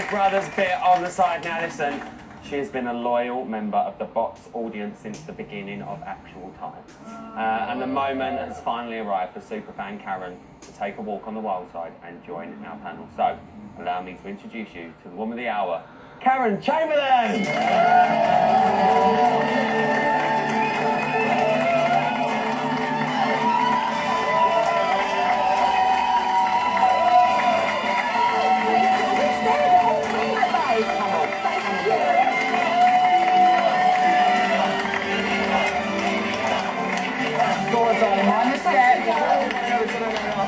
Big Brother's bit on the side. Now listen, she has been a loyal member of the Bots audience since the beginning of actual time. And the moment has finally arrived for superfan Karen to take a walk on the wild side and join our panel. So, allow me to introduce you to the woman of the hour, Karen Chamberlain!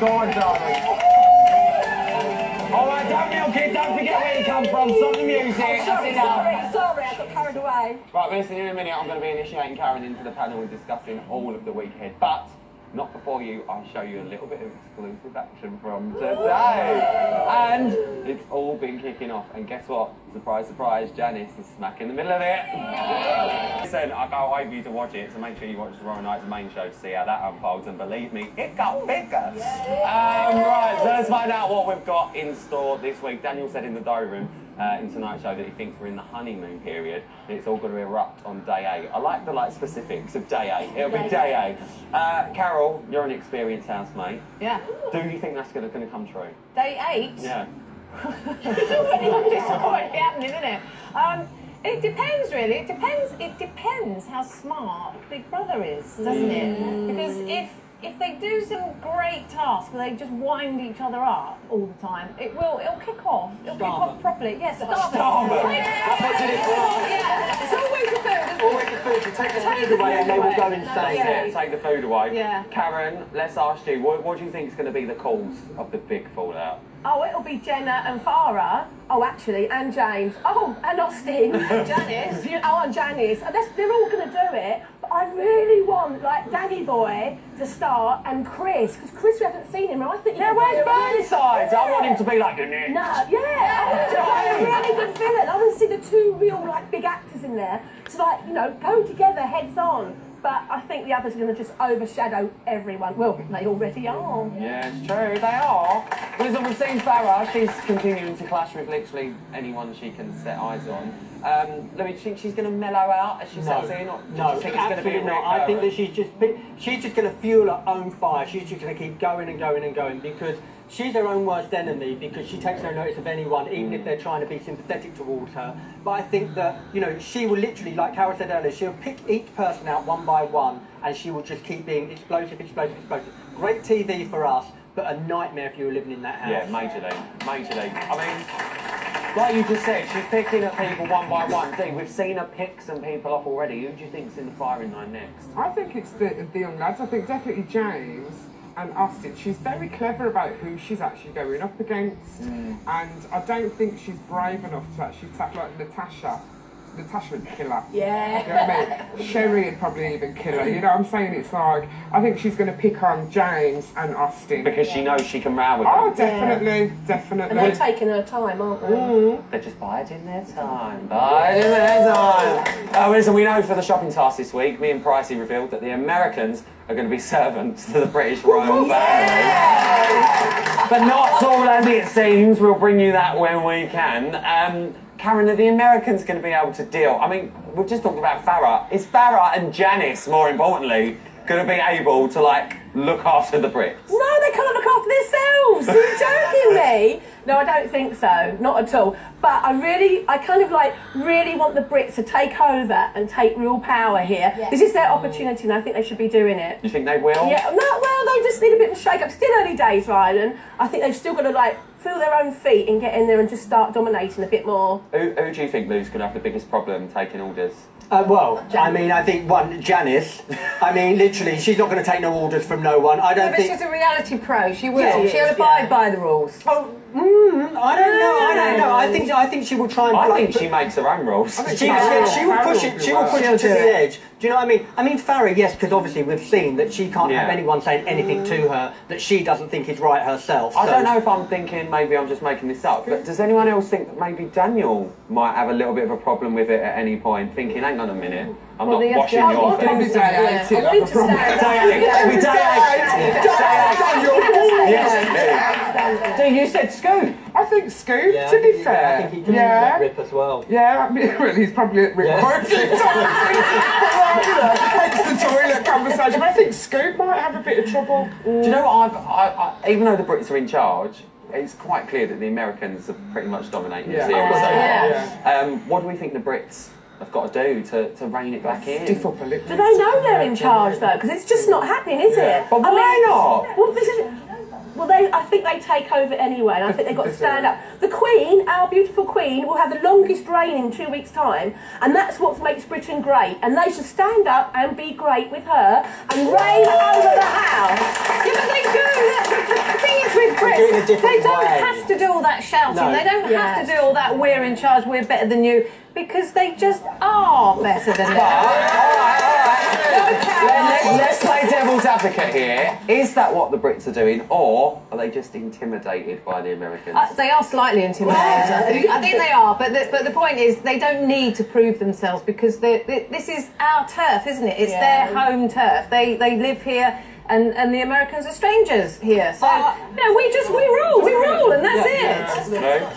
Go on, darling. All right, don't kneel, kid. Don't forget where you come from. Stop the music. Sorry, I got carried away. Right, listen, in a minute, I'm going to be initiating Karen into the panel and discussing all of the week ahead. But not before I'll show you a little bit of exclusive action from today. And it's all been kicking off. And guess what? Surprise, surprise, Janice is smack in the middle of it. Listen, I can't wait for you to watch it, so make sure you watch tomorrow night's main show to see how that unfolds. And believe me, it got bigger. Right, so let's find out what we've got in store this week. Daniel said in the diary room in tonight's show that he thinks we're in the honeymoon period. It's all going to erupt on day 8. I like the specifics of day 8. It'll be day 8. Carol, you're an experienced housemate. Yeah. Do you think that's going to come true? Day 8? Yeah. It's already happening, isn't it? It depends, really. It depends how smart Big Brother is, doesn't it? Because if they do some great tasks where they just wind each other up all the time, it'll kick off. It'll kick off properly. Yes, Starboard. Yeah. It's always the food. Always the food. You take the food away and they will go insane. Yeah, take the food away. Yeah. Karen, let's ask you, what do you think is going to be the cause of the big fallout? Oh, it'll be Jenna and Farah. Oh, actually, and James. Oh, and Austin. Janice. Oh, and Janice. They're all going to do it. But I really want, Danny Boy to start and Chris. Because Chris, we haven't seen him. And I think... Yeah, where's Burnsides? I want him to be like the next. No, yeah. I want to be a really good villain. I want to see the two real, big actors in there. To, go together, heads on. But I think the others are going to just overshadow everyone. Well, they already are. Yeah, it's true, they are. Listen, we've seen Farah. She's continuing to clash with literally anyone she can set eyes on. Do you think she's going to mellow out as she settles in? Or No, do you think it's going to be not. I think that she's just going to fuel her own fire. She's just going to keep going and going and going because she's her own worst enemy because she takes no notice of anyone, even if they're trying to be sympathetic towards her. But I think that, she will literally, like Carol said earlier, she'll pick each person out one by one and she will just keep being explosive. Great TV for us, but a nightmare if you were living in that house. Yeah, majorly. I mean, like you just said, she's picking at people one by one. Dee, we've seen her pick some people off already. Who do you think's in the firing line next? I think it's the young lads. I think definitely James and Austin. She's very clever about who she's actually going up against. And I don't think she's brave enough to actually tackle Natasha. Natasha would kill her. Yeah. You know what I mean? Sherry would probably even kill her. You know what I'm saying? It's I think she's going to pick on James and Austin. Because she knows she can row with them. Oh, definitely. And they're taking her time, aren't they? They're just biding their time. Listen, we know for the shopping task this week, me and Pricey revealed that the Americans are going to be servants to the British royal family. But not all as it seems. We'll bring you that when we can. Karen, are the Americans going to be able to deal? I mean, we've just talked about Farah. Is Farah and Janice, more importantly, going to be able to, look after the Brits? No, they can't look after themselves. Are you joking me? No, I don't think so. Not at all. But I really want the Brits to take over and take real power here. Yeah. This is their opportunity and I think they should be doing it. You think they will? Yeah, they just need a bit of a shake-up. Still early days, Rylan. I think they've still got to, feel their own feet and get in there and just start dominating a bit more. Who do you think, Lou's, going to have the biggest problem taking orders? I think Janice. Literally, she's not going to take no orders from no one. I don't think she's a reality pro. She will. She'll abide by the rules. I don't know. I think she will try and. I think she makes her own rules. She will push it. She will push it to the edge. Do you know what I mean? I mean, Farah, yes, because obviously we've seen that she can't have anyone saying anything to her that she doesn't think is right herself. I don't know if I'm thinking, maybe I'm just making this up, but does anyone else think that maybe Daniel might have a little bit of a problem with it at any point, thinking, hang on a minute, I'm not washing your Probably face. day 8. Day 8. Every day 8. Day 8. Yes. Dee, you said Scoot. I think think Scoop, Yeah, to be I fair. think he can let rip as well. Yeah, I mean, well, he's probably at Rip quite a few times. But, you know, hence the toilet conversation. But I think Scoop might have a bit of trouble. Do you know what? Even though the Brits are in charge, it's quite clear that the Americans are pretty much dominating the series. What do we think the Brits have got to do to rein it back in? Stiff up a little. Do they know they're in charge though? Because it's just not happening, is it? But why not? Well, I think they take over anyway, and I think they've got to stand up. The Queen, our beautiful Queen, will have the longest reign in 2 weeks' time, and that's what makes Britain great. And they should stand up and be great with her and reign over the house. Yeah, but they do. The thing is with Brits, they don't have to do all that shouting. No. They don't have to do all that we're in charge, we're better than you, because they just are better than you. Let's play devil's advocate here. Is that what the Brits are doing, or are they just intimidated by the Americans? They are slightly intimidated, I think. I think they are, but the point is they don't need to prove themselves because this is our turf, isn't it? It's their home turf. They live here. And the Americans are strangers here, so we rule, and that's it.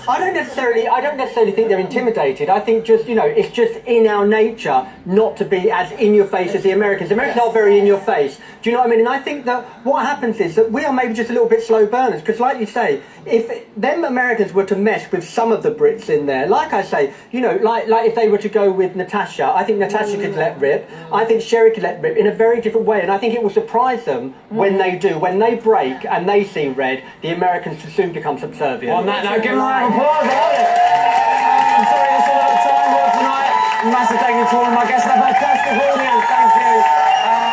I don't necessarily think they're intimidated. I think it's just in our nature not to be as in your face as the Americans. The Americans are very in your face. Do you know what I mean? And I think that what happens is that we are maybe just a little bit slow burners because, like you say, if them Americans were to mess with some of the Brits in there, like I say, like if they were to go with Natasha, I think Natasha could let rip. I think Sherry could let rip in a very different way, and I think it will surprise them when they do. When they break and they see red, the Americans will soon become subservient. On that note, give them a round of applause. I'm sorry, that's all the time for tonight. Massive thank you to all of my guests. A fantastic audience. Thank you.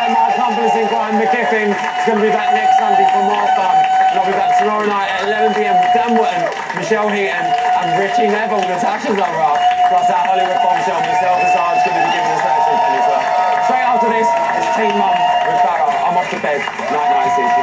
My accomplice in crime, McKiffin, is going to be back next Sunday for more fun. And I'll be back tomorrow night at 11 p.m. with Dan Wotton, Michelle Heaton, and Richie Neville. Natasha's on rock. Plus our Hollywood bombshell, myself and Sarge, going to be giving us that as well. Straight after this, it's Team Mum with Farrah. I'm off to bed. Night, night, see you.